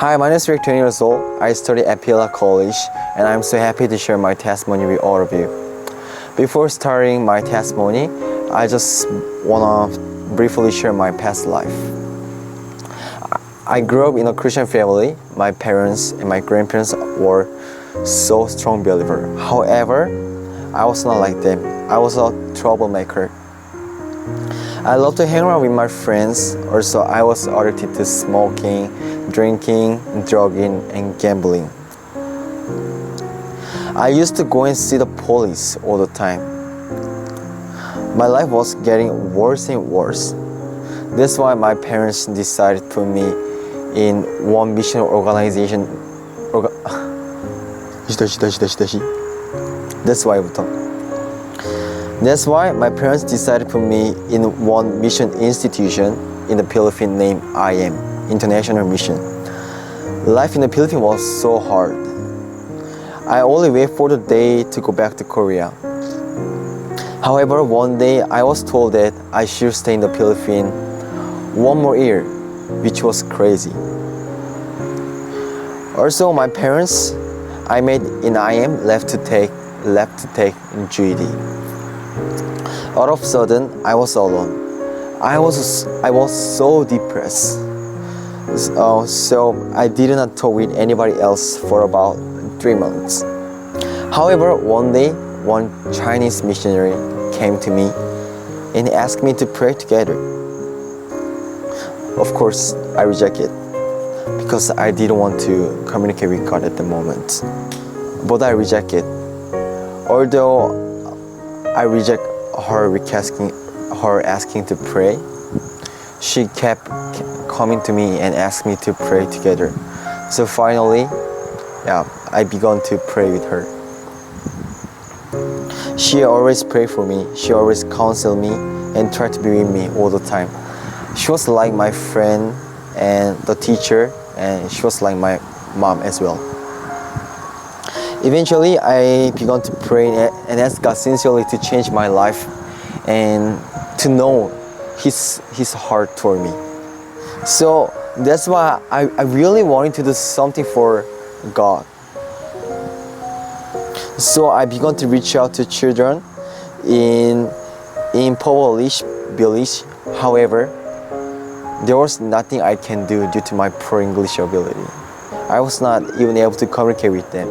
Hi, my name is Rick, 20 years old. I study at Pila College, and I'm so happy to share my testimony with all of you. Before starting my testimony, I just want to briefly share my past life. I grew up in a Christian family. My parents and my grandparents were so strong believer. However, I was not like them. I was a troublemaker. I love to hang around with my friends. Also, I was addicted to smoking, drinking, drugging, and gambling. I used to go and see the police all the time. My life was getting worse and worse. That's why my parents decided to put me in one mission organization. That's why my parents decided to put me in one mission institution in the Philippines named IM, International Mission. Life in the Philippines was so hard. I only wait for the day to go back to Korea. However, one day I was told that I should stay in the Philippines one more year, which was crazy. Also, my parents I met in IM left to take GED. All of a sudden, I was alone. I was so depressed. So I did not talk with anybody else for about 3 months. However, one day, one Chinese missionary came to me and asked me to pray together. Of course, I rejected because I didn't want to communicate with God at the moment. But I rejected. Although I reject her asking to pray, she kept coming to me and asked me to pray together. So finally, I began to pray with her. She always prayed for me. She always counseled me and tried to be with me all the time. She was like my friend and the teacher, and she was like my mom as well. Eventually, I began to pray and ask God sincerely to change my life and to know His heart toward me. So that's why I really wanted to do something for God. So I began to reach out to children in impoverished village. However, there was nothing I can do due to my poor English ability. I was not even able to communicate with them.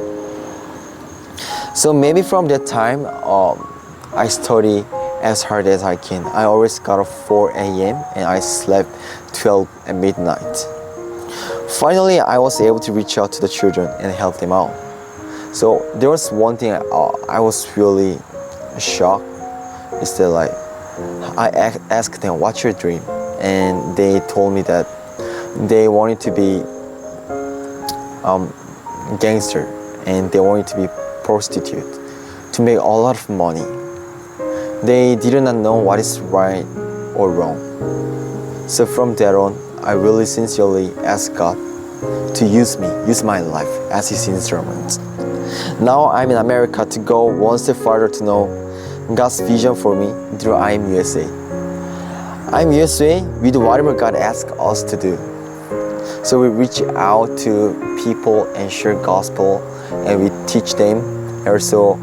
So maybe from that time, I study as hard as I can. I always got up 4 a.m. and I slept 12 at midnight. Finally, I was able to reach out to the children and help them out. So there was one thing I was really shocked. Is that I asked them, "What's your dream?" And they told me that they wanted to be gangster and they wanted to be prostitute to make a lot of money. They did not know what is right or wrong. So from there on, I really sincerely asked God to use my life as His instrument. Now I'm in America to go one step further to know God's vision for me through IM USA. IM USA, we do whatever God asks us to do. So we reach out to people and share gospel, and we teach them. Also,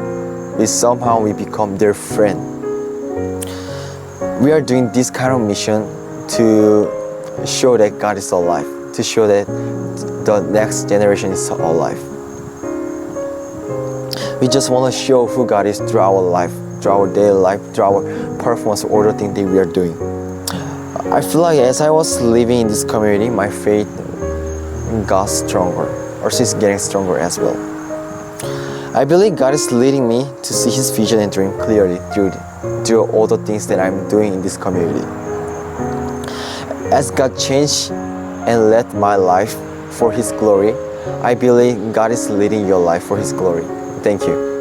we become their friend. We are doing this kind of mission to show that God is alive, to show that the next generation is alive. We just want to show who God is through our life, through our daily life, through our performance, all the things that we are doing. I feel like as I was living in this community, my faith got stronger, or she's getting stronger as well. I believe God is leading me to see His vision and dream clearly through all the things that I'm doing in this community. As God changed and led my life for His glory, I believe God is leading your life for His glory. Thank you.